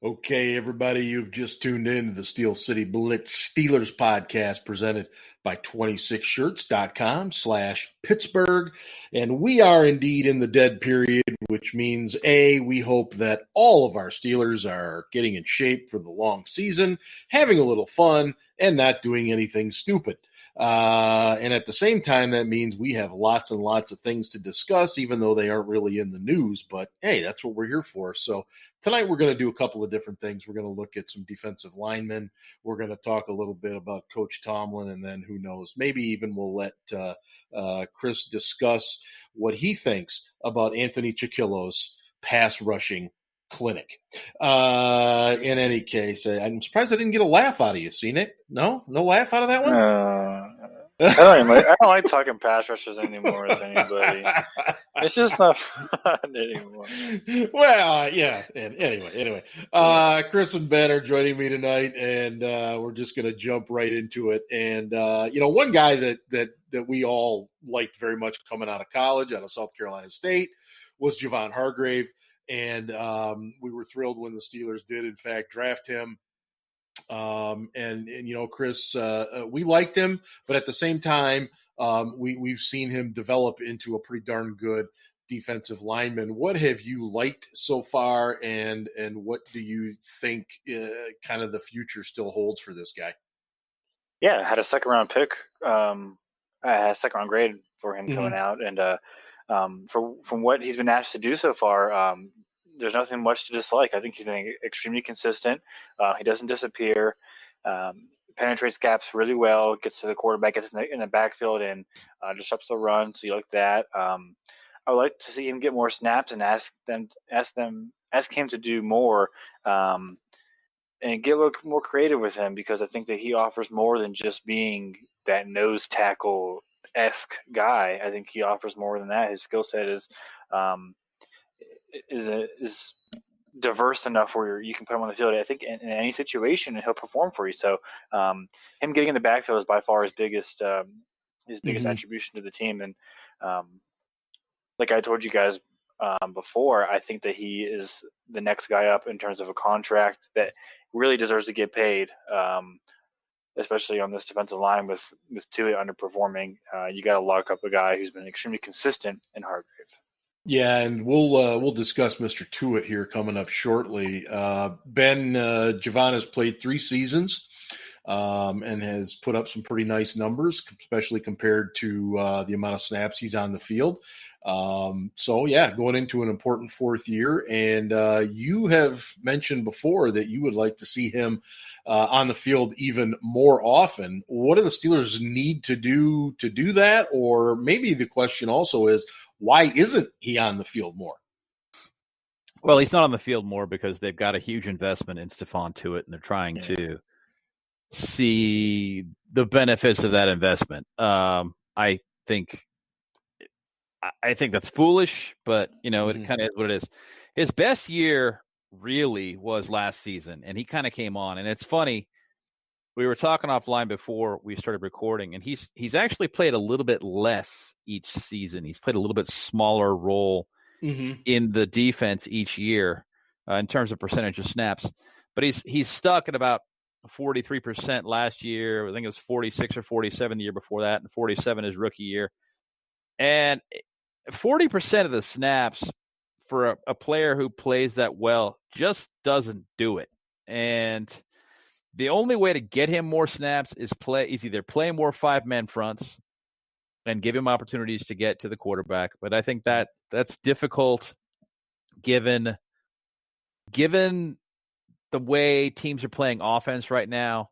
Okay, everybody, you've just tuned in to the Steel City Blitz Steelers Podcast presented by 26shirts.com/Pittsburgh. And we are indeed in the dead period, which means, A, we hope that all of our Steelers are getting in shape for the long season, having a little fun, and not doing anything stupid. And at the same time, that means we have lots and lots of things to discuss, even though they aren't really in the news. But, hey, that's what we're here for. So tonight we're going to do a couple of different things. We're going to look at some defensive linemen. We're going to talk a little bit about Coach Tomlin, and then who knows, maybe even we'll let Chris discuss what he thinks about Anthony Chiquillo's pass rushing clinic. In any case, I'm surprised I didn't get a laugh out of you, Nick. No laugh out of that one? I don't like talking pass rushers anymore as anybody. It's just not fun anymore. Well, yeah. And anyway, Chris and Ben are joining me tonight, and we're just going to jump right into it. And one guy that we all liked very much coming out of college, out of South Carolina State, was Javon Hargrave, and we were thrilled when the Steelers did, in fact, draft him. Chris, we liked him, but at the same time, we've seen him develop into a pretty darn good defensive lineman. What have you liked so far, and what do you think kind of the future still holds for this guy? Yeah, I had a second-round pick. I had a second-round grade for him coming out, and from what he's been asked to do so far, there's nothing much to dislike. I think he's been extremely consistent. He doesn't disappear, penetrates gaps really well, gets to the quarterback, gets in the backfield, and disrupts the run. So you like that. I would like to see him get more snaps and ask him to do more, and get a little more creative with him, because I think that he offers more than just being that nose tackle-esque guy. I think he offers more than that. His skill set is diverse enough where you can put him on the field. I think in any situation he'll perform for you. So him getting in the backfield is by far his biggest attribution to the team. And like I told you guys before, I think that he is the next guy up in terms of a contract that really deserves to get paid, especially on this defensive line with Tuitt underperforming. You got to lock up a guy who's been extremely consistent in Hargrave. Yeah, and we'll discuss Mr. Tuitt here coming up shortly. Ben, Javon has played 3 seasons and has put up some pretty nice numbers, especially compared to the amount of snaps he's on the field. Going into an important 4th year. And you have mentioned before that you would like to see him on the field even more often. What do the Steelers need to do that? Or maybe the question also is, why isn't he on the field more? Well, he's not on the field more because they've got a huge investment in Stephon Tuitt, and they're trying to see the benefits of that investment. I think that's foolish, but it kind of is what it is. His best year really was last season, and he kind of came on. And it's funny, we were talking offline before we started recording, and he's actually played a little bit less each season. He's played a little bit smaller role in the defense each year in terms of percentage of snaps. But he's stuck at about 43% last year. I think it was 46 or 47 the year before that, and 47 his rookie year. And 40% of the snaps for a player who plays that well just doesn't do it. And the only way to get him more snaps is either play more 5-man fronts and give him opportunities to get to the quarterback. But I think that's difficult given the way teams are playing offense right now.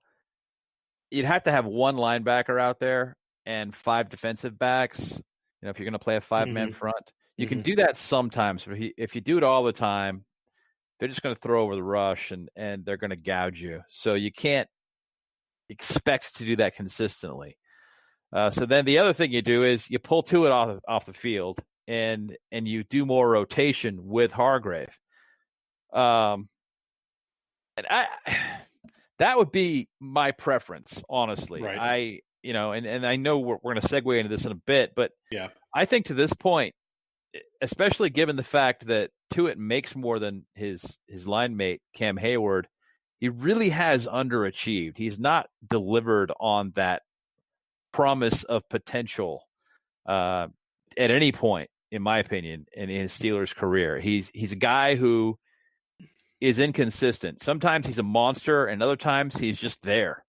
You'd have to have 1 linebacker out there and 5 defensive backs. If you're going to play a 5-man front, you can do that sometimes. But if you do it all the time, they're just going to throw over the rush and they're going to gouge you. So you can't expect to do that consistently. So then the other thing you do is you pull Tuitt off the field and you do more rotation with Hargrave. And that would be my preference, honestly. Right. And I know we're going to segue into this in a bit, but yeah, I think to this point, especially given the fact that Tuitt makes more than his line mate, Cam Hayward, he really has underachieved. He's not delivered on that promise of potential at any point, in my opinion, in his Steelers career. He's a guy who is inconsistent. Sometimes he's a monster, and other times he's just there.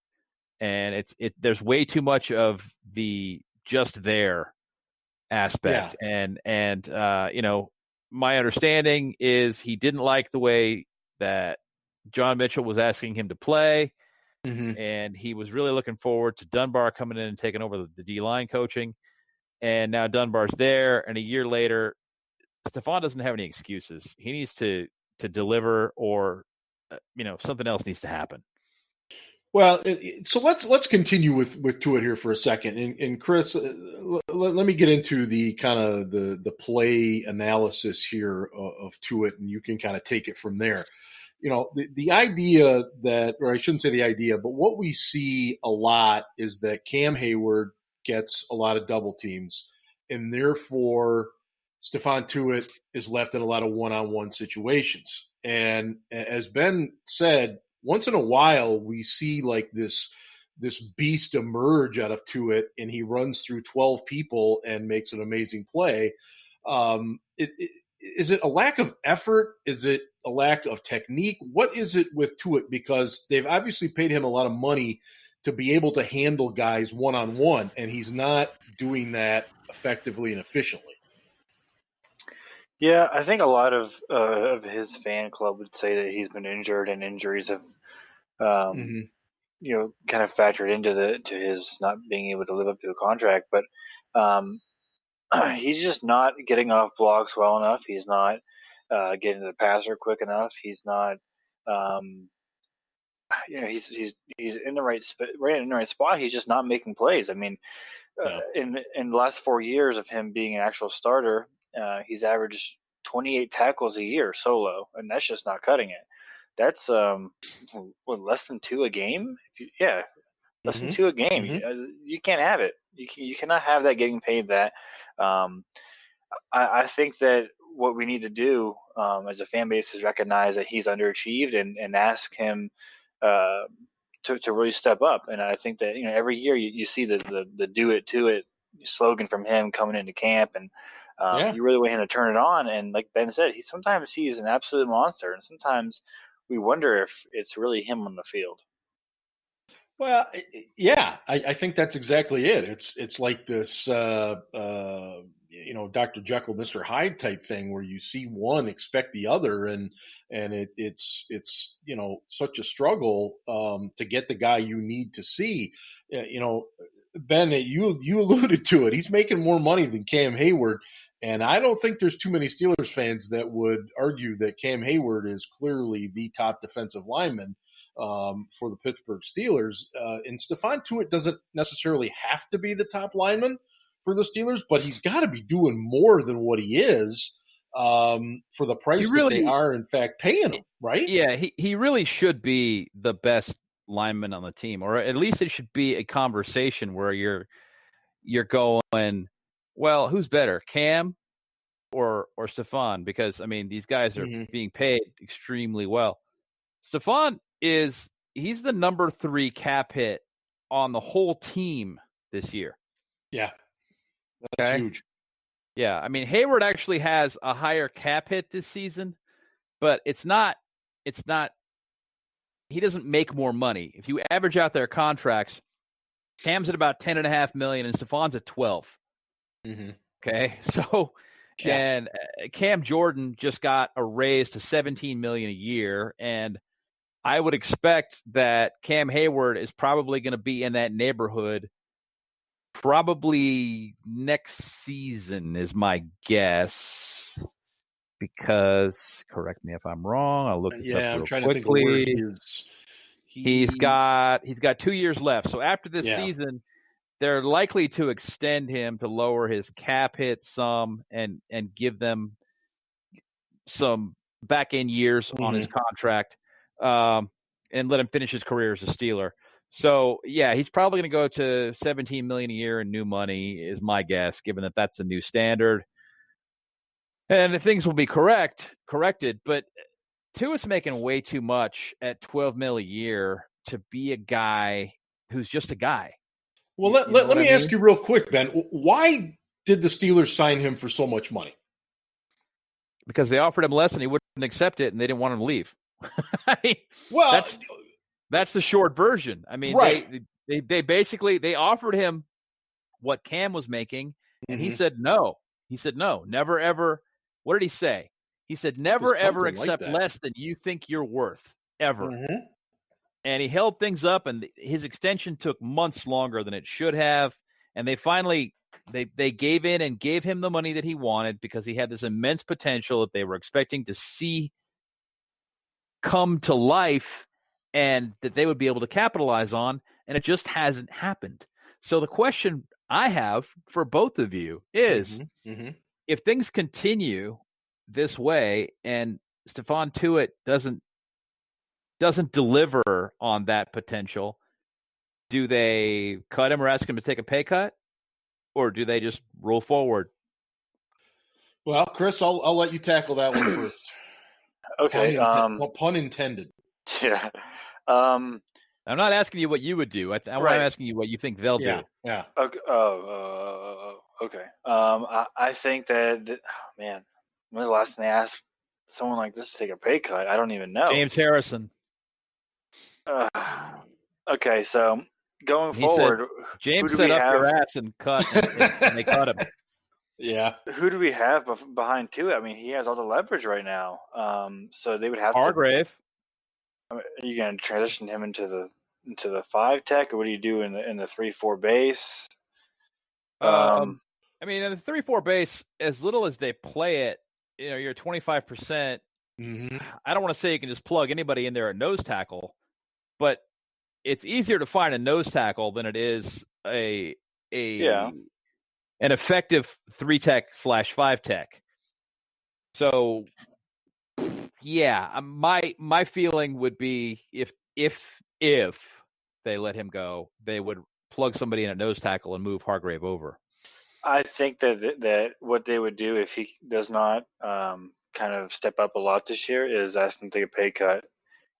And there's way too much of the just there aspect. Yeah. And my understanding is he didn't like the way that John Mitchell was asking him to play. Mm-hmm. And he was really looking forward to Dunbar coming in and taking over the D-line coaching. And now Dunbar's there. And a year later, Stephon doesn't have any excuses. He needs to deliver, or something else needs to happen. Well, so let's continue with Tuitt here for a second. And Chris, let me get into the kind of the play analysis here of Tuitt, and you can kind of take it from there. The idea that, or I shouldn't say the idea, but what we see a lot is that Cam Hayward gets a lot of double teams, and therefore Stephon Tuitt is left in a lot of one-on-one situations. And as Ben said, once in a while we see like this beast emerge out of Tuitt, and he runs through 12 people and makes an amazing play. Is it a lack of effort? Is it a lack of technique? What is it with Tuitt? Because they've obviously paid him a lot of money to be able to handle guys one-on-one, and he's not doing that effectively and efficiently. Yeah, I think a lot of his fan club would say that he's been injured, and injuries have, kind of factored into his not being able to live up to a contract. But he's just not getting off blocks well enough. He's not getting to the passer quick enough. He's not, he's in the right spot. He's just not making plays. I mean, in the last 4 years of him being an actual starter, he's averaged 28 tackles a year solo, and that's just not cutting it. That's less than 2 a game. Less than 2 a game. Mm-hmm. You can't have it. You cannot have that getting paid that. I think that what we need to do as a fan base is recognize that he's underachieved and ask him to really step up. And I think that every year you see the do it to it slogan from him coming into camp, and you really want him to turn it on. And like Ben said, sometimes he's an absolute monster, and sometimes we wonder if it's really him on the field. Well, yeah, I think that's exactly it. It's like this, Dr. Jekyll, Mr. Hyde type thing, where you see one, expect the other, and it's such a struggle to get the guy you need to see. Ben, you alluded to it. He's making more money than Cam Hayward, and I don't think there's too many Steelers fans that would argue that Cam Hayward is clearly the top defensive lineman for the Pittsburgh Steelers. And Stephon Tuitt doesn't necessarily have to be the top lineman for the Steelers, but he's got to be doing more than what he is for the price that they are, in fact, paying him, right? Yeah, he really should be the best lineman on the team, or at least it should be a conversation where you're going, well, who's better, Cam or Stephon? Because, I mean, these guys are being paid extremely well. Stephon he's the number 3 cap hit on the whole team this year. Yeah. That's huge. Yeah. I mean, Hayward actually has a higher cap hit this season, but it's not, he doesn't make more money. If you average out their contracts, Cam's at about $10.5 million and Stephon's at 12. Mm-hmm. Okay. So, and Cam Jordan just got a raise to $17 million a year. And I would expect that Cam Hayward is probably going to be in that neighborhood probably next season is my guess, because correct me if I'm wrong. I'll look this up real I'm trying quickly. To think of where he's got 2 years left. So after this season, they're likely to extend him to lower his cap hit some and give them some back end years on his contract. And let him finish his career as a Steeler. So, yeah, he's probably going to go to $17 million a year in new money is my guess, given that that's a new standard. And things will be corrected. But Tuitt's making way too much at $12 million a year to be a guy who's just a guy. Well, let me ask you real quick, Ben. Why did the Steelers sign him for so much money? Because they offered him less and he wouldn't accept it, and they didn't want him to leave. I mean, well, that's the short version. I mean, right. They basically offered him what Cam was making, and he said no. He said no, never ever. What did he say? He said never ever accept less than you think you're worth ever. Mm-hmm. And he held things up, and his extension took months longer than it should have. And they finally they gave in and gave him the money that he wanted because he had this immense potential that they were expecting to see come to life and that they would be able to capitalize on, and it just hasn't happened. So the question I have for both of you is, if things continue this way and Stephon Tuitt doesn't deliver on that potential, do they cut him or ask him to take a pay cut, or do they just roll forward? Well, Chris, I'll let you tackle that one first. Okay. Pun intended. Yeah. I'm not asking you what you would do. I'm asking you what you think they'll do. Yeah. Okay. Okay. I think that man, when's the last time they asked someone like this to take a pay cut? I don't even know. James Harrison. Okay, so going forward, James set up your ass and cut, and they cut him. Yeah. Who do we have behind Tuitt? I mean, he has all the leverage right now. So they would have Hargrave. Are you going to transition him into the 5 tech, or what do you do in the 3-4 base? I mean, in the 3-4 base, as little as they play it, you're 25%. I don't want to say you can just plug anybody in there at nose tackle, but it's easier to find a nose tackle than it is an effective 3 tech / 5 tech. So, yeah, my feeling would be if they let him go, they would plug somebody in at nose tackle and move Hargrave over. I think that what they would do if he does not kind of step up a lot this year is ask him to take a pay cut,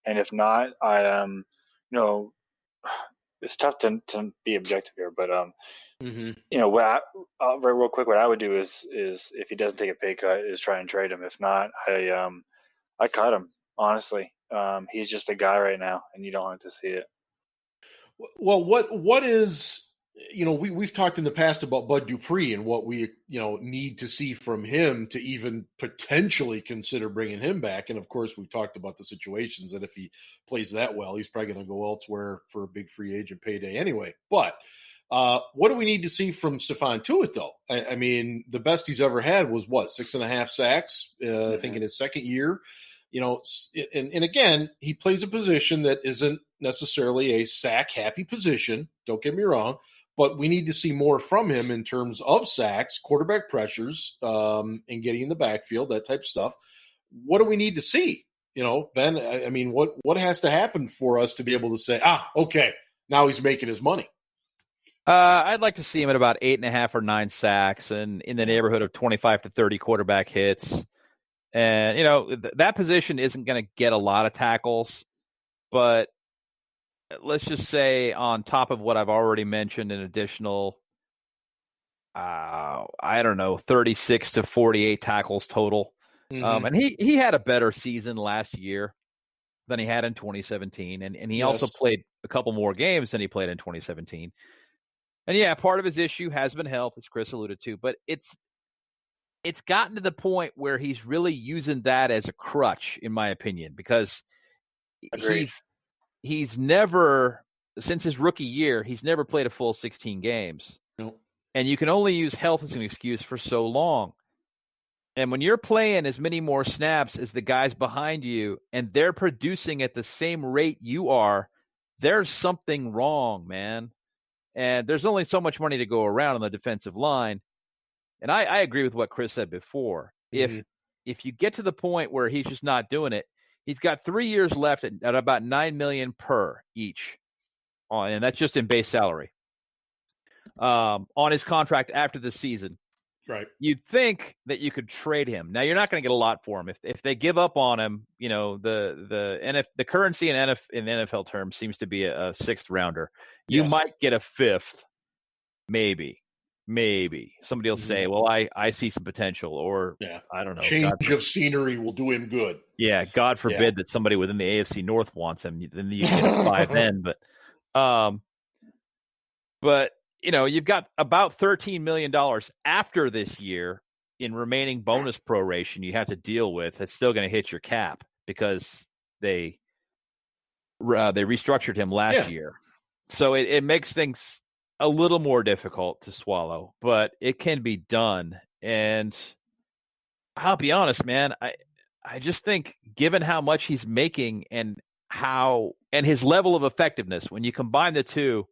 and if not, it's tough to be objective here, but real quick, what I would do is if he doesn't take a pay cut, is try and trade him. If not, I cut him. Honestly, he's just a guy right now, and you don't want to see it. Well, what is, we've talked in the past about Bud Dupree and what we, need to see from him to even potentially consider bringing him back. And of course, we've talked about the situations that if he plays that well, he's probably going to go elsewhere for a big free agent payday anyway. But what do we need to see from Stephon Tuitt, though? I mean, the best he's ever had was 6.5 sacks, I think in his second year. And again, he plays a position that isn't necessarily a sack-happy position. Don't get me wrong. But we need to see more from him in terms of sacks, quarterback pressures, and getting in the backfield, that type of stuff. What do we need to see? Ben, I mean, what has to happen for us to be able to say, okay, now he's making his money? I'd like to see him at about 8.5 or 9 sacks and in the neighborhood of 25 to 30 quarterback hits. And, that position isn't going to get a lot of tackles, but let's just say on top of what I've already mentioned, an additional, 36 to 48 tackles total. And he had a better season last year than he had in 2017. And he also played a couple more games than he played in 2017. And yeah, part of his issue has been health, as Chris alluded to, but it's gotten to the point where he's really using that as a crutch, in my opinion, because he's never, since his rookie year, he's never played a full 16 games. Nope. And you can only use health as an excuse for so long. And when you're playing as many more snaps as the guys behind you, and they're producing at the same rate you are, there's something wrong, man. And there's only so much money to go around on the defensive line. And I agree with what Chris said before. If you get to the point where he's just not doing it, he's got 3 years left at about $9 million per each, and that's just in base salary on his contract after the season. Right. You'd think that you could trade him. Now you're not going to get a lot for him if they give up on him. The currency in NFL terms seems to be a sixth rounder. You might get a fifth, maybe. Somebody will say, "Well, I see some potential," or I don't know. Change of scenery will do him good. Yeah, God forbid that somebody within the AFC North wants him. Then you get a 5 then, but. You've got about $13 million after this year in remaining bonus proration you have to deal with. It's still going to hit your cap because they restructured him last year. So it makes things a little more difficult to swallow, but it can be done. And I'll be honest, man, I just think given how much he's making and his level of effectiveness, when you combine the two,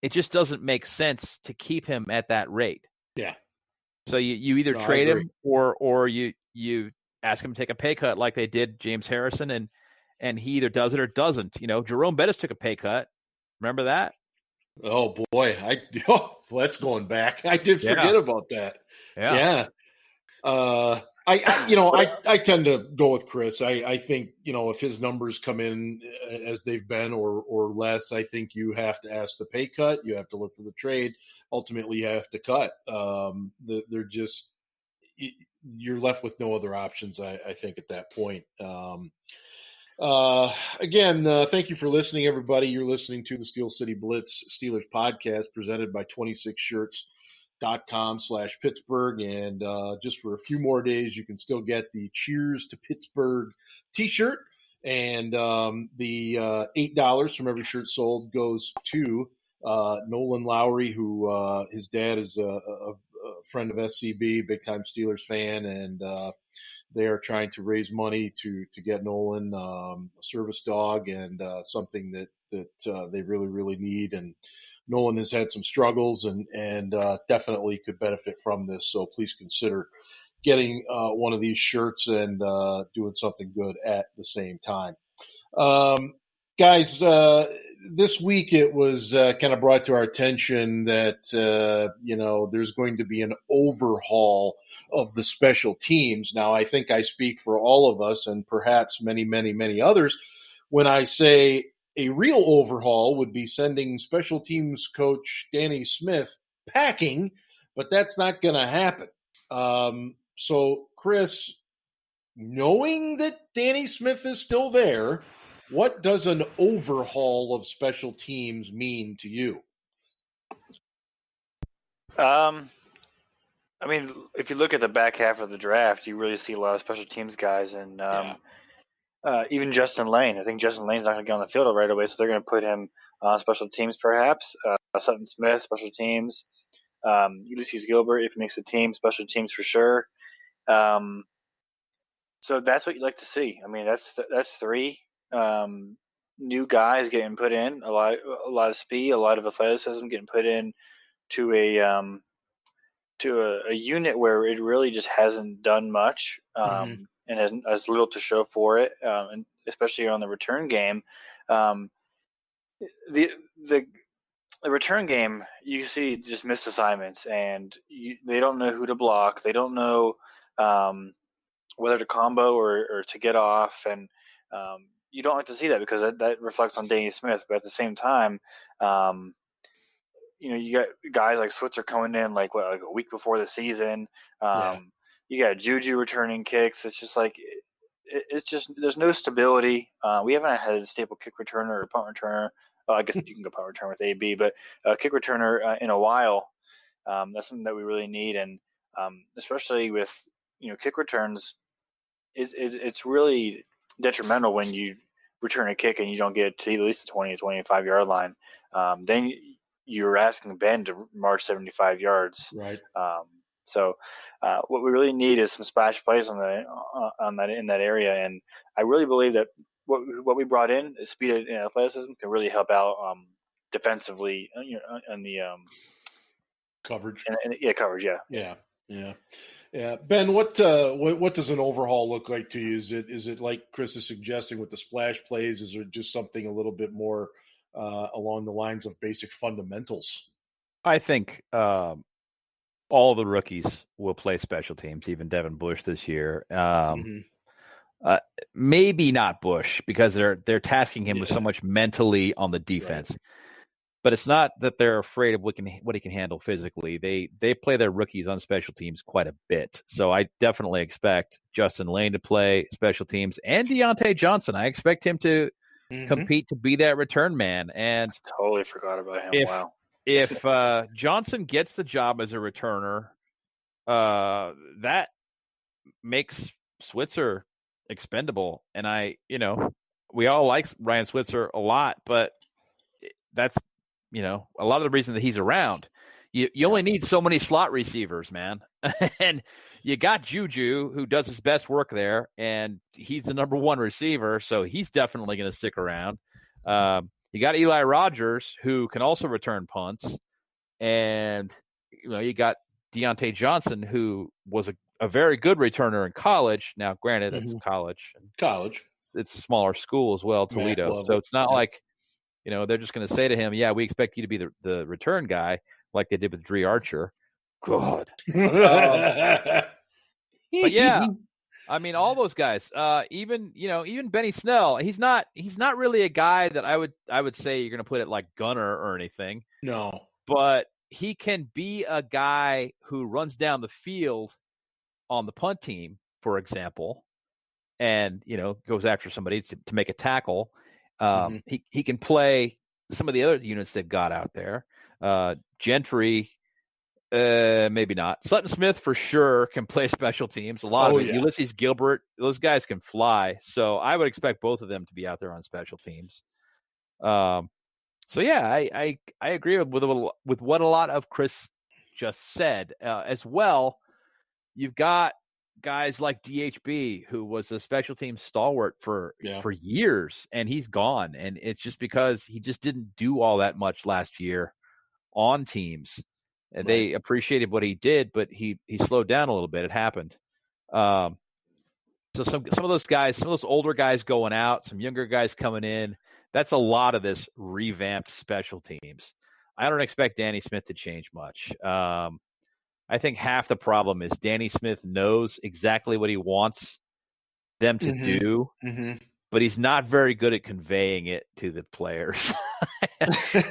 it just doesn't make sense to keep him at that rate. Yeah. So you either trade him or you ask him to take a pay cut like they did James Harrison, and he either does it or doesn't. Jerome Bettis took a pay cut. Remember that? Oh boy, that's going back. I did forget about that. Yeah. I tend to go with Chris. I think, if his numbers come in as they've been or less, I think you have to ask the pay cut. You have to look for the trade. Ultimately, you have to cut. You're left with no other options, I think, at that point. Again, thank you for listening, everybody. You're listening to the Steel City Blitz Steelers podcast presented by 26shirts.com/Pittsburgh. And just for a few more days, you can still get the Cheers to Pittsburgh t-shirt. And the $8 from every shirt sold goes to Nolan Lowry, who his dad is a friend of SCB, big-time Steelers fan, and they are trying to raise money to get Nolan a service dog and something that they really, really need. And Nolan has had some struggles and definitely could benefit from this. So please consider getting one of these shirts and doing something good at the same time. Guys, this week it was kind of brought to our attention that, there's going to be an overhaul of the special teams. Now, I think I speak for all of us and perhaps many, many, many others when I say a real overhaul would be sending special teams coach Danny Smith packing, but that's not going to happen. So, Chris, knowing that Danny Smith is still there, what does an overhaul of special teams mean to you? If you look at the back half of the draft, you really see a lot of special teams guys, and even Justin Lane. I think Justin Lane's not going to get on the field right away, so they're going to put him on special teams perhaps. Sutton Smith, special teams. Ulysses Gilbert, if he makes the team, special teams for sure. So that's what you like to see. I mean, that's three new guys getting put in, a lot of speed, a lot of athleticism getting put in to a unit where it really just hasn't done much and has little to show for it, and especially on the return game. The return game, you see just missed assignments, and they don't know who to block. They don't know whether to combo or to get off, and you don't like to see that because that reflects on Danny Smith. But at the same time, you got guys like Switzer coming in like a week before the season. You got Juju returning kicks. It's just like it's just there's no stability. We haven't had a staple kick returner or punt returner. I guess you can go punt return with AB, but a kick returner in a while. That's something that we really need, and especially with kick returns, it's really detrimental when you return a kick and you don't get to at least the 20 to 25 yard line. Then you're asking Ben to march 75 yards. Right. So what we really need is some splash plays on that in that area, and I really believe that what we brought in is speed and athleticism can really help out defensively, on the coverage. Coverage. Yeah. Ben, what does an overhaul look like to you? Is it like Chris is suggesting with the splash plays? Is it just something a little bit more along the lines of basic fundamentals? I think all the rookies will play special teams, even Devin Bush this year. Maybe not Bush because they're tasking him with so much mentally on the defense. Right. But it's not that they're afraid of what he can handle physically. They play their rookies on special teams quite a bit. So I definitely expect Justin Lane to play special teams and Deontay Johnson. I expect him to compete to be that return man. And I totally forgot about him. If Johnson gets the job as a returner, that makes Switzer expendable. And we all like Ryan Switzer a lot, but that's, a lot of the reason that he's around. You only need so many slot receivers, man. And you got Juju, who does his best work there, and he's the number one receiver, so he's definitely going to stick around. You got Eli Rogers, who can also return punts, and you got Deontay Johnson, who was a very good returner in college. Now, granted, it's college. It's a smaller school as well, Toledo. So it's not like they're just going to say to him, "Yeah, we expect you to be the return guy," like they did with Dre Archer. God. But yeah, I mean, all those guys, even Benny Snell, he's not really a guy that I would say you're going to put it like gunner or anything. No, but he can be a guy who runs down the field on the punt team, for example, and goes after somebody to make a tackle. He can play some of the other units they've got out there. Gentry. Maybe not. Sutton Smith for sure can play special teams. A lot of it. Yeah. Ulysses Gilbert, those guys can fly. So I would expect both of them to be out there on special teams. So yeah, I agree with what a lot of Chris just said. As well, you've got guys like DHB, who was a special team stalwart for years, and he's gone. And it's just because he just didn't do all that much last year on teams. And they appreciated what he did, but he slowed down a little bit. It happened. So some of those guys, some of those older guys going out, some younger guys coming in, that's a lot of this revamped special teams. I don't expect Danny Smith to change much. I think half the problem is Danny Smith knows exactly what he wants them to do, but he's not very good at conveying it to the players.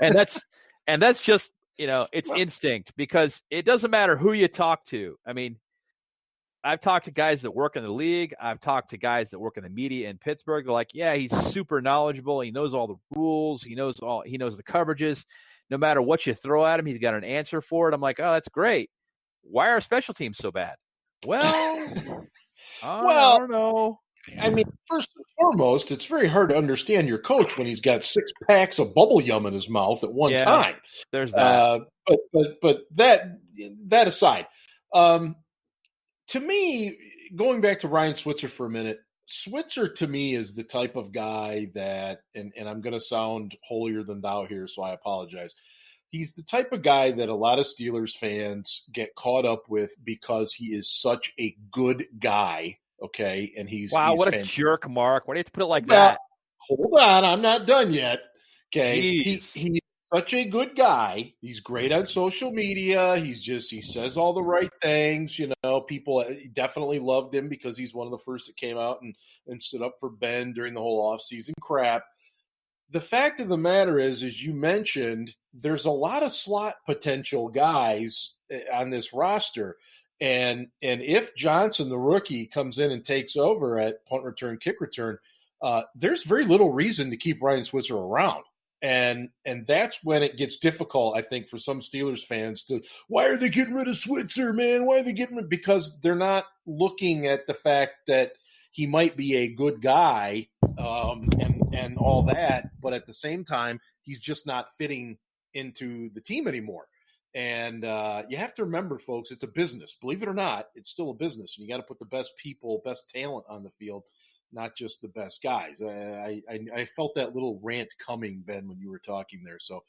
and that's just, it's instinct, because it doesn't matter who you talk to. I mean, I've talked to guys that work in the league. I've talked to guys that work in the media in Pittsburgh. They're like, yeah, he's super knowledgeable. He knows all the rules. He knows the coverages. No matter what you throw at him, he's got an answer for it. I'm like, oh, that's great. Why are special teams so bad? Well, I don't know. I mean, first and foremost, it's very hard to understand your coach when he's got 6 packs of bubble yum in his mouth at one time. There's that. But that aside, to me, going back to Ryan Switzer for a minute, Switzer to me is the type of guy that, and I'm going to sound holier than thou here, so I apologize. He's the type of guy that a lot of Steelers fans get caught up with because he is such a good guy. Okay, and he's what fantastic. A jerk, Mark. Why do you have to put it like that? Hold on, I'm not done yet. Okay, he's such a good guy. He's great on social media. He says all the right things. People definitely loved him because he's one of the first that came out and stood up for Ben during the whole offseason crap. The fact of the matter is, as you mentioned, there's a lot of slot potential guys on this roster. And if Johnson, the rookie, comes in and takes over at punt return, kick return, there's very little reason to keep Ryan Switzer around. And that's when it gets difficult, I think, for some Steelers fans to, why are they getting rid of Switzer, man? Why are they getting rid? Because they're not looking at the fact that he might be a good guy and all that, but at the same time, he's just not fitting into the team anymore. And you have to remember, folks, it's a business. Believe it or not, it's still a business. And you got to put the best people, best talent on the field, not just the best guys. I felt that little rant coming, Ben, when you were talking there. So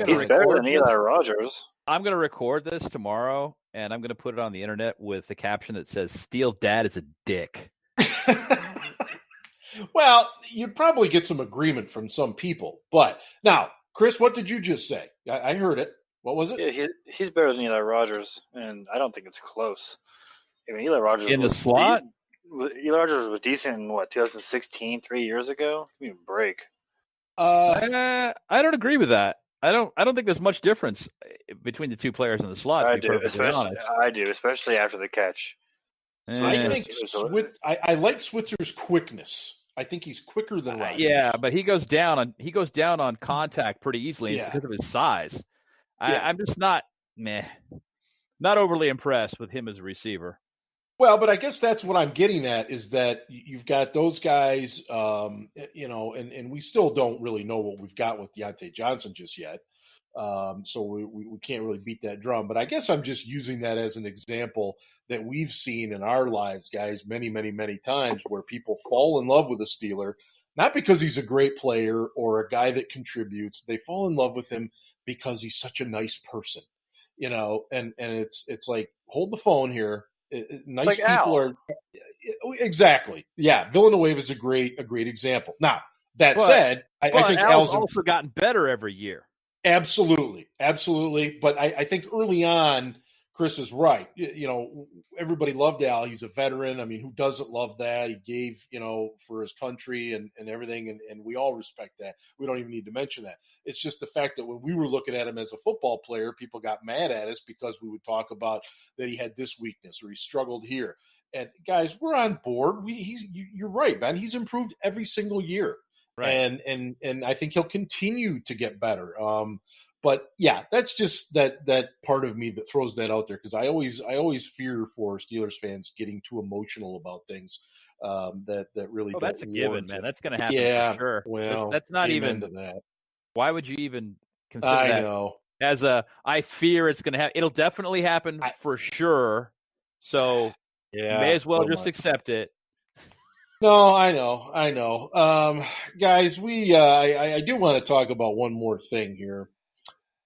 he's better than Eli Rogers. I'm going to record this tomorrow, and I'm going to put it on the internet with the caption that says, Steel Dad is a dick. Well, you'd probably get some agreement from some people. But now, Chris, what did you just say? I heard it. What was it? Yeah, he's better than Eli Rogers, and I don't think it's close. I mean, Eli Rogers in the was slot. Eli Rogers was decent in 2016, 3 years ago. Give me a break. I don't agree with that. I don't think there's much difference between the two players in the slot. I do, especially after the catch. I think I like Switzer's quickness. I think he's quicker than Rogers. Yeah, but he goes down on contact pretty easily. It's because of his size. I'm just not overly impressed with him as a receiver. Well, but I guess that's what I'm getting at is that you've got those guys, and we still don't really know what we've got with Deontay Johnson just yet. So we can't really beat that drum. But I guess I'm just using that as an example that we've seen in our lives, guys, many, many, many times where people fall in love with a Steeler, not because he's a great player or a guy that contributes. They fall in love with him because he's such a nice person, and it's like, hold the phone here. Nice like people Al. Are exactly. Yeah. Villanueva is a great example. Now that said, I think Al's also gotten better every year. Absolutely. But I think early on, Chris is right. Everybody loved Al. He's a veteran. I mean, who doesn't love that? He gave, for his country and everything. And we all respect that. We don't even need to mention that. It's just the fact that when we were looking at him as a football player, people got mad at us because we would talk about that he had this weakness or he struggled here. And guys, we're on board. You're right, man. He's improved every single year. Right. And I think he'll continue to get better. But yeah, that's just that part of me that throws that out there because I always fear for Steelers fans getting too emotional about things that really. That's a given, man. That's going to happen for sure. Well, that's not even to that. Why would you even consider that? I know. As I fear it's going to happen. It'll definitely happen for sure. So may as well just accept it. No, I know. Guys, I do want to talk about one more thing here.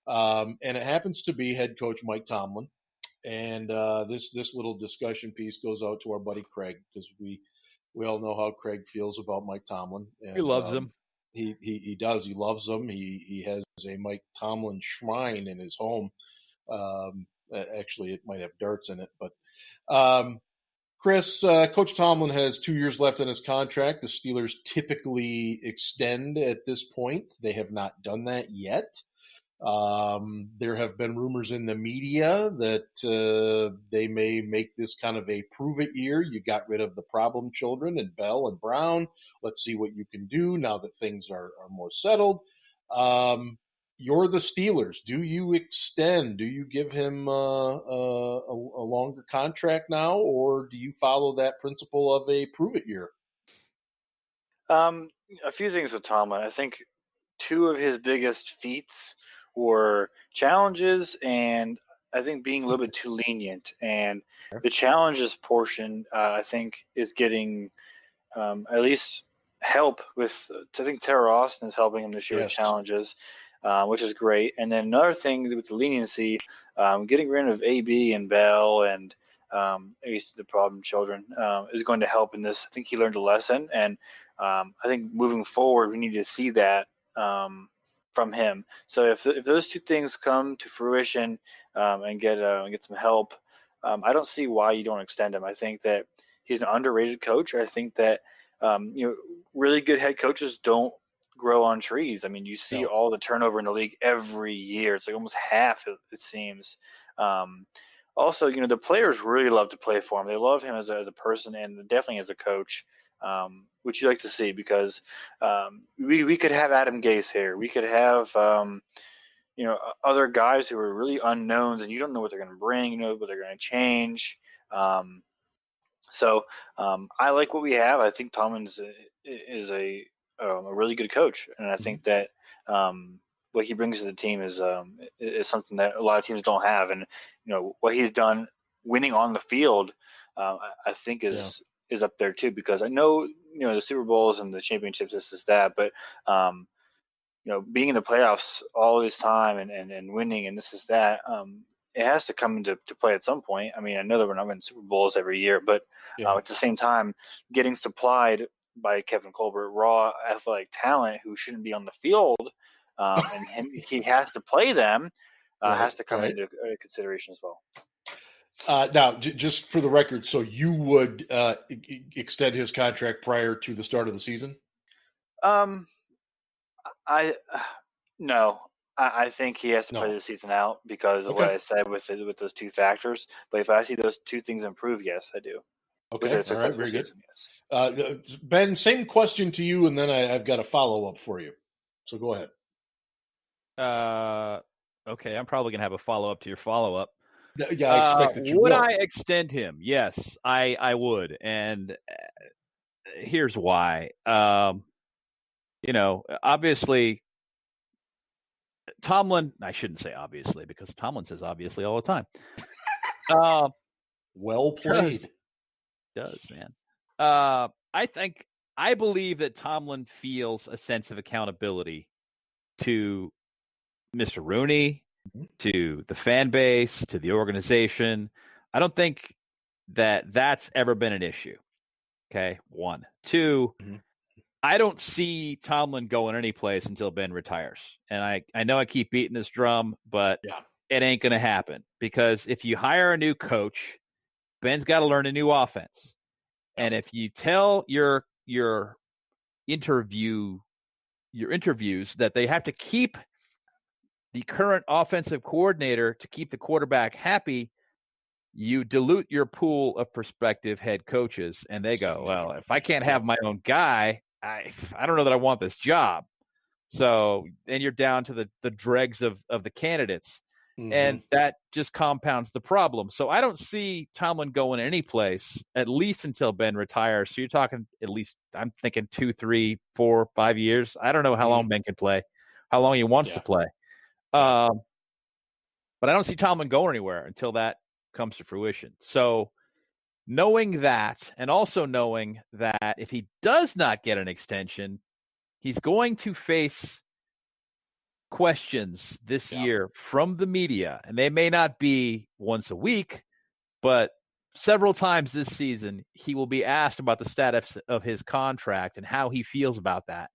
And it happens to be head coach Mike Tomlin. And this little discussion piece goes out to our buddy Craig because we all know how Craig feels about Mike Tomlin. And, he loves him. He does. He loves him. He has a Mike Tomlin shrine in his home. Actually, it might have darts in it, but Chris, Coach Tomlin has 2 years left on his contract. The Steelers typically extend at this point. They have not done that yet. There have been rumors in the media that they may make this kind of a prove-it year. You got rid of the problem children and Bell and Brown. Let's see what you can do now that things are more settled. You're the Steelers. Do you extend? Do you give him a longer contract now, or do you follow that principle of a prove-it year? A few things with Tomlin. I think two of his biggest feats were challenges and I think being a little bit too lenient. And the challenges portion, I think, is getting at least help with – I think Tara Austin is helping him this year with challenges. Which is great. And then another thing with the leniency, getting rid of AB and Bell and at least the problem children is going to help in this. I think he learned a lesson. And I think moving forward, we need to see that from him. So if those two things come to fruition and get some help, I don't see why you don't extend him. I think that he's an underrated coach. I think that really good head coaches don't grow on trees. I mean, you see all the turnover in the league every year. It's like almost half, it seems. Also, the players really love to play for him. They love him as a person and definitely as a coach, which you like to see because we could have Adam Gase here. We could have, other guys who are really unknowns and you don't know what they're going to bring, what they're going to change. So I like what we have. I think Tomlin is a really good coach, and I think that what he brings to the team is something that a lot of teams don't have. And what he's done, winning on the field, I think is up there too. Because I know the Super Bowls and the championships, this is that, but being in the playoffs all this time and winning and this is that, it has to come into play at some point. I mean, I know that we're not winning Super Bowls every year, but at the same time, getting supplied by Kevin Colbert, raw athletic talent who shouldn't be on the field, and he has to play them. has to come into consideration as well. Now, just for the record, so you would extend his contract prior to the start of the season? No. I think he has to play the season out because of what I said with those two factors. But if I see those two things improve, yes, I do. Okay, all right, very good. Yes. Ben, same question to you, and then I've got a follow-up for you. So go ahead. Okay, I'm probably going to have a follow-up to your follow-up. Yeah, I expect that you would will. I extend him? Yes, I would. And here's why. Obviously, Tomlin, I shouldn't say obviously because Tomlin says obviously all the time. Well played. Does, man. I believe that Tomlin feels a sense of accountability to Mr. Rooney, to the fan base, to the organization. I don't think that that's ever been an issue. Okay, 1. 2, I don't see Tomlin going any place until Ben retires. And I know I keep beating this drum, but it ain't going to happen because if you hire a new coach, Ben's got to learn a new offense. And if you tell your interviews that they have to keep the current offensive coordinator to keep the quarterback happy, you dilute your pool of prospective head coaches. And they go, well, if I can't have my own guy, I don't know that I want this job. So then you're down to the dregs of the candidates. And that just compounds the problem. So I don't see Tomlin going any place, at least until Ben retires. So you're talking at least, I'm thinking 2, 3, 4, 5 years. I don't know how long Ben can play, how long he wants to play. But I don't see Tomlin going anywhere until that comes to fruition. So knowing that, and also knowing that if he does not get an extension, he's going to face questions this year from the media, and they may not be once a week, but several times this season, he will be asked about the status of his contract and how he feels about that.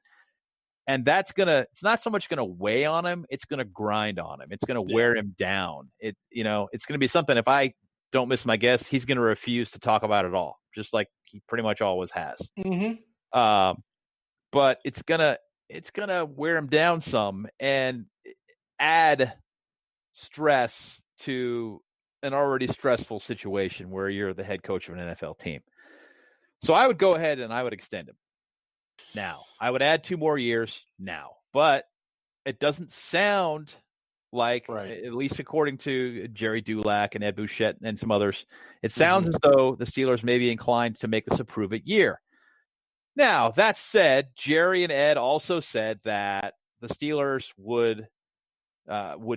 And it's not so much going to weigh on him. It's going to grind on him. It's going to wear him down. It's going to be something, if I don't miss my guess, he's going to refuse to talk about it all, just like he pretty much always has. But it's going to wear him down some and add stress to an already stressful situation where you're the head coach of an NFL team. So I would go ahead and I would extend him. Now, I would add 2 more years now, but it doesn't sound like, at least according to Jerry Dulac and Ed Bouchette and some others, it sounds as though the Steelers may be inclined to make this a prove-it year. Now, that said, Jerry and Ed also said that the Steelers would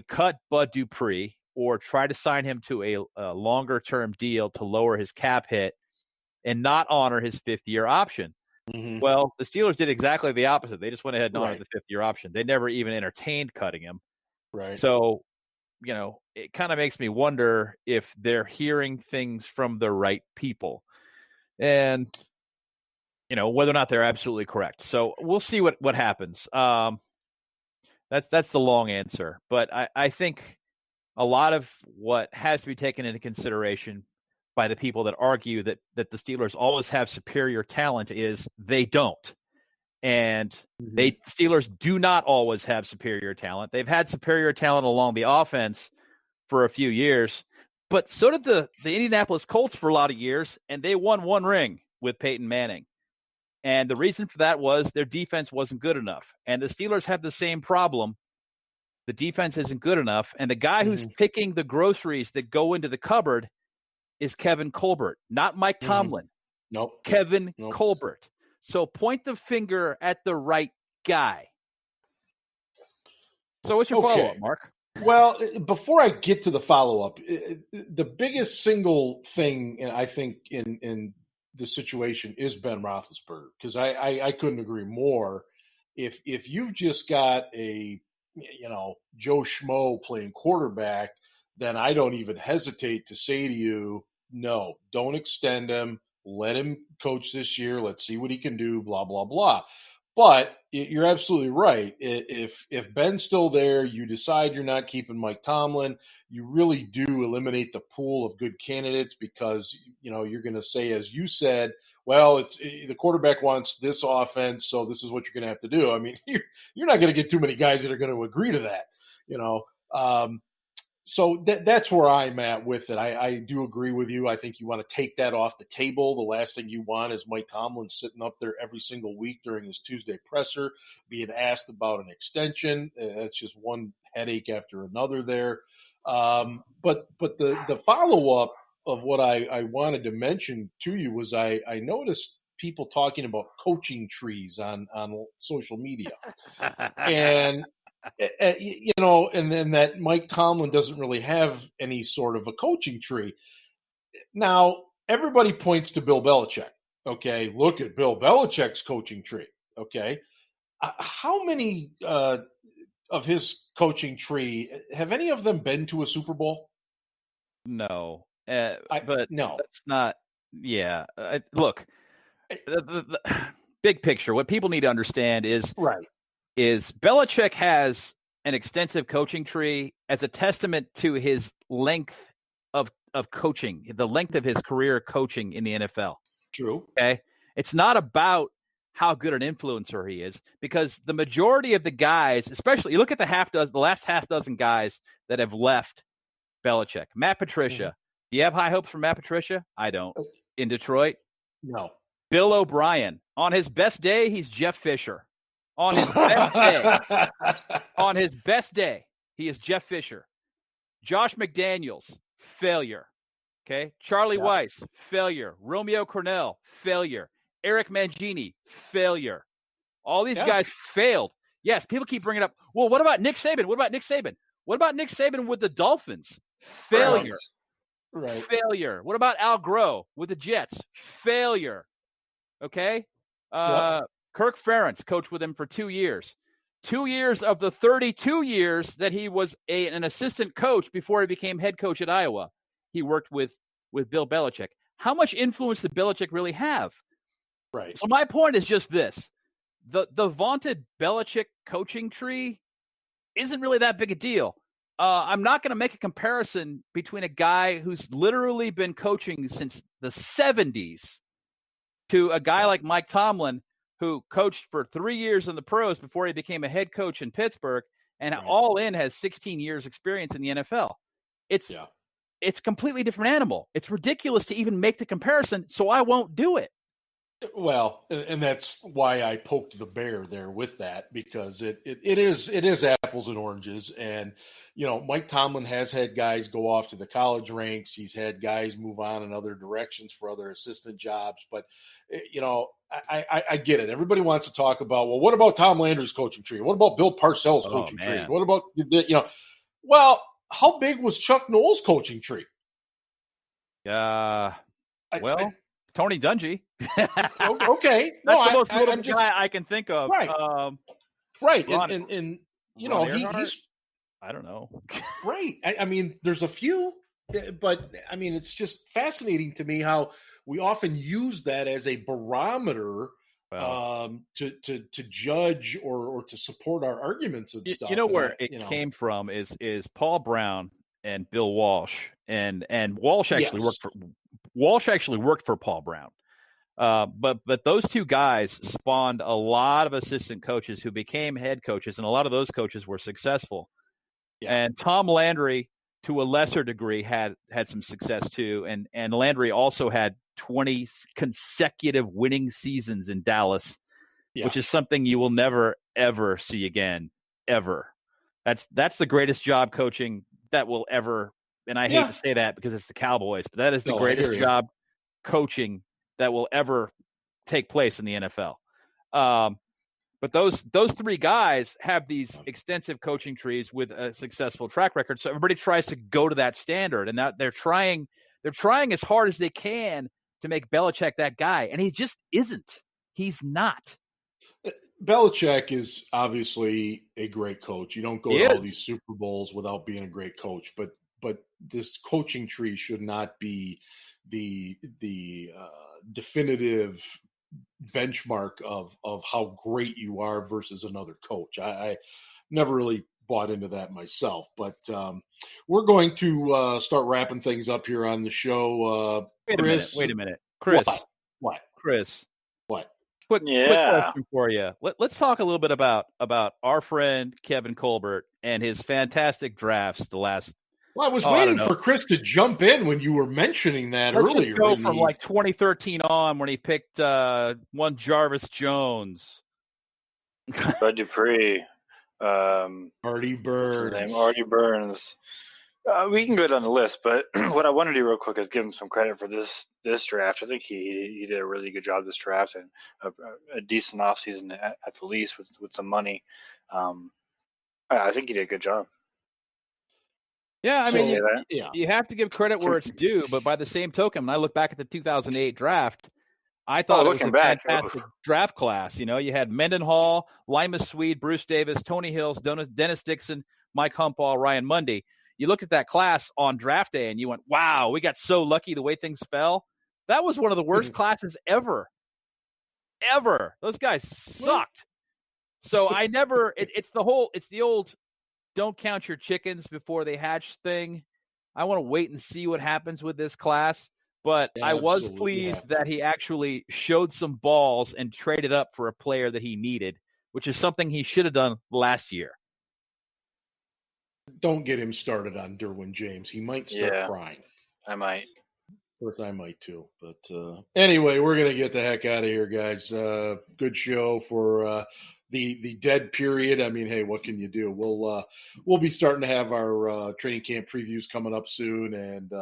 cut Bud Dupree or try to sign him to a longer-term deal to lower his cap hit and not honor his 5th-year option. Well, the Steelers did exactly the opposite. They just went ahead and honored the 5th-year option. They never even entertained cutting him. So, it kind of makes me wonder if they're hearing things from the right people. And whether or not they're absolutely correct. So we'll see what happens. That's the long answer. But I think a lot of what has to be taken into consideration by the people that argue that the Steelers always have superior talent is they don't. And Steelers do not always have superior talent. They've had superior talent along the offense for a few years, but so did the Indianapolis Colts for a lot of years, and they won 1 ring with Peyton Manning. And the reason for that was their defense wasn't good enough. And the Steelers have the same problem. The defense isn't good enough. And the guy who's picking the groceries that go into the cupboard is Kevin Colbert, not Mike Tomlin. Kevin Colbert. So point the finger at the right guy. So what's your follow-up, Mark? Well, before I get to the follow-up, the biggest single thing, I think, in the situation is Ben Roethlisberger, because I couldn't agree more. If you've just got a Joe Schmo playing quarterback, then I don't even hesitate to say to you, no, don't extend him. Let him coach this year. Let's see what he can do, blah, blah, blah. But you're absolutely right. If Ben's still there, you decide you're not keeping Mike Tomlin, you really do eliminate the pool of good candidates because, you're going to say, as you said, well, it's the quarterback wants this offense, so this is what you're going to have to do. I mean, you're not going to get too many guys that are going to agree to that, So that's where I'm at with it. I do agree with you. I think you want to take that off the table. The last thing you want is Mike Tomlin sitting up there every single week during his Tuesday presser being asked about an extension. That's just one headache after another there. But the follow-up of what I wanted to mention to you was I noticed people talking about coaching trees on social media. And and then that Mike Tomlin doesn't really have any sort of a coaching tree. Now, everybody points to Bill Belichick. Okay, look at Bill Belichick's coaching tree. Okay, how many of his coaching tree, have any of them been to a Super Bowl? No, but no, that's not. Yeah, look, the big picture. What people need to understand is right. Is Belichick has an extensive coaching tree as a testament to his length of coaching, the length of his career coaching in the NFL. True. Okay. It's not about how good an influencer he is, because the majority of the guys, especially you look at the last half dozen guys that have left Belichick. Matt Patricia. Mm-hmm. Do you have high hopes for Matt Patricia? I don't. In Detroit? No. Bill O'Brien. On his best day, he's Jeff Fisher. On his best day, he is Jeff Fisher. Josh McDaniels, failure. Okay. Charlie Weiss, failure. Romeo Cornell, failure. Eric Mangini, failure. All these guys failed. Yes, people keep bringing up, well, what about Nick Saban? What about Nick Saban with the Dolphins? Failure. Right. Failure. What about Al Groh with the Jets? Failure. Okay. Kirk Ferentz coached with him for 2 years. 2 years of the 32 years that he was an assistant coach before he became head coach at Iowa, he worked with Bill Belichick. How much influence did Belichick really have? Right. So my point is just this. The vaunted Belichick coaching tree isn't really that big a deal. I'm not going to make a comparison between a guy who's literally been coaching since the 70s to a guy like Mike Tomlin, who coached for 3 years in the pros before he became a head coach in Pittsburgh, and all in has 16 years experience in the NFL. It's a completely different animal. It's ridiculous to even make the comparison, so I won't do it. Well, and that's why I poked the bear there with that, because it is apples and oranges. And, Mike Tomlin has had guys go off to the college ranks. He's had guys move on in other directions for other assistant jobs. But, I get it. Everybody wants to talk about, well, what about Tom Landry's coaching tree? What about Bill Parcells' coaching tree? What about, well, how big was Chuck Noll's coaching tree? Tony Dungy. Okay. That's the most notable guy I can think of. Right. Right. And he's, I don't know. Right. I mean, there's a few, but I mean, it's just fascinating to me how we often use that as a barometer to judge or to support our arguments and stuff. You know where it came from is Paul Brown and Bill Walsh, and Walsh actually worked for Paul Brown. But those two guys spawned a lot of assistant coaches who became head coaches, and a lot of those coaches were successful. Yeah. And Tom Landry, to a lesser degree, had some success too. And Landry also had 20 consecutive winning seasons in Dallas, which is something you will never, ever see again, ever. That's the greatest job coaching that will ever, and I hate to say that because it's the Cowboys, but that is the greatest job coaching that will ever take place in the NFL. But those three guys have these extensive coaching trees with a successful track record. So everybody tries to go to that standard, and that they're trying as hard as they can to make Belichick that guy. And he just isn't. He's not. Belichick is obviously a great coach. You don't go to all these Super Bowls without being a great coach, but this coaching tree should not be the definitive benchmark of how great you are versus another coach. I never really bought into that myself, but we're going to start wrapping things up here on the show. Wait Chris, a minute. Chris. What? Chris. What? Quick question for you. Let's talk a little bit about our friend Kevin Colbert and his fantastic drafts the last. Well, I was waiting for Chris to jump in when you were mentioning that Let's earlier. Just go from like 2013 on when he picked one Jarvis Jones, Bud Dupree, Artie Burns. We can go down the list, but what I want to do real quick is give him some credit for this draft. I think he did a really good job this draft and a decent offseason at the least with some money. I think he did a good job. Yeah, I mean, you have to give credit where it's due, but by the same token, when I look back at the 2008 draft, I thought it was a fantastic draft class. You know, you had Mendenhall, Lima Swede, Bruce Davis, Tony Hills, Dennis Dixon, Mike Humpall, Ryan Mundy. You look at that class on draft day and you went, wow, we got so lucky the way things fell. That was one of the worst classes ever. Those guys sucked. So I never, it's the old don't count your chickens before they hatch thing. I want to wait and see what happens with this class. But I was pleased that he actually showed some balls and traded up for a player that he needed, which is something he should have done last year. Don't get him started on Derwin James. He might start crying. I might. Of course, I might too. But anyway, we're going to get the heck out of here, guys. Good show for the dead period. I mean, hey, what can you do? We'll be starting to have our training camp previews coming up soon, and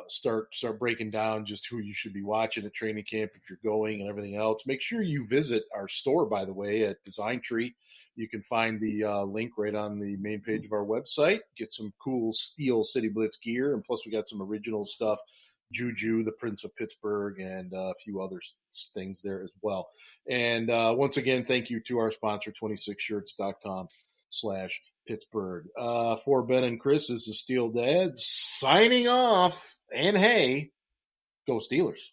start breaking down just who you should be watching at training camp if you're going and everything else. Make sure you visit our store, by the way, at Design Tree. You can find the link right on the main page of our website. Get some cool Steel City Blitz gear, and plus we got some original stuff, Juju, the Prince of Pittsburgh, and a few other things there as well. And once again, thank you to our sponsor, 26shirts.com/Pittsburgh. For Ben and Chris, this is Steel Dad signing off. And hey, go Steelers.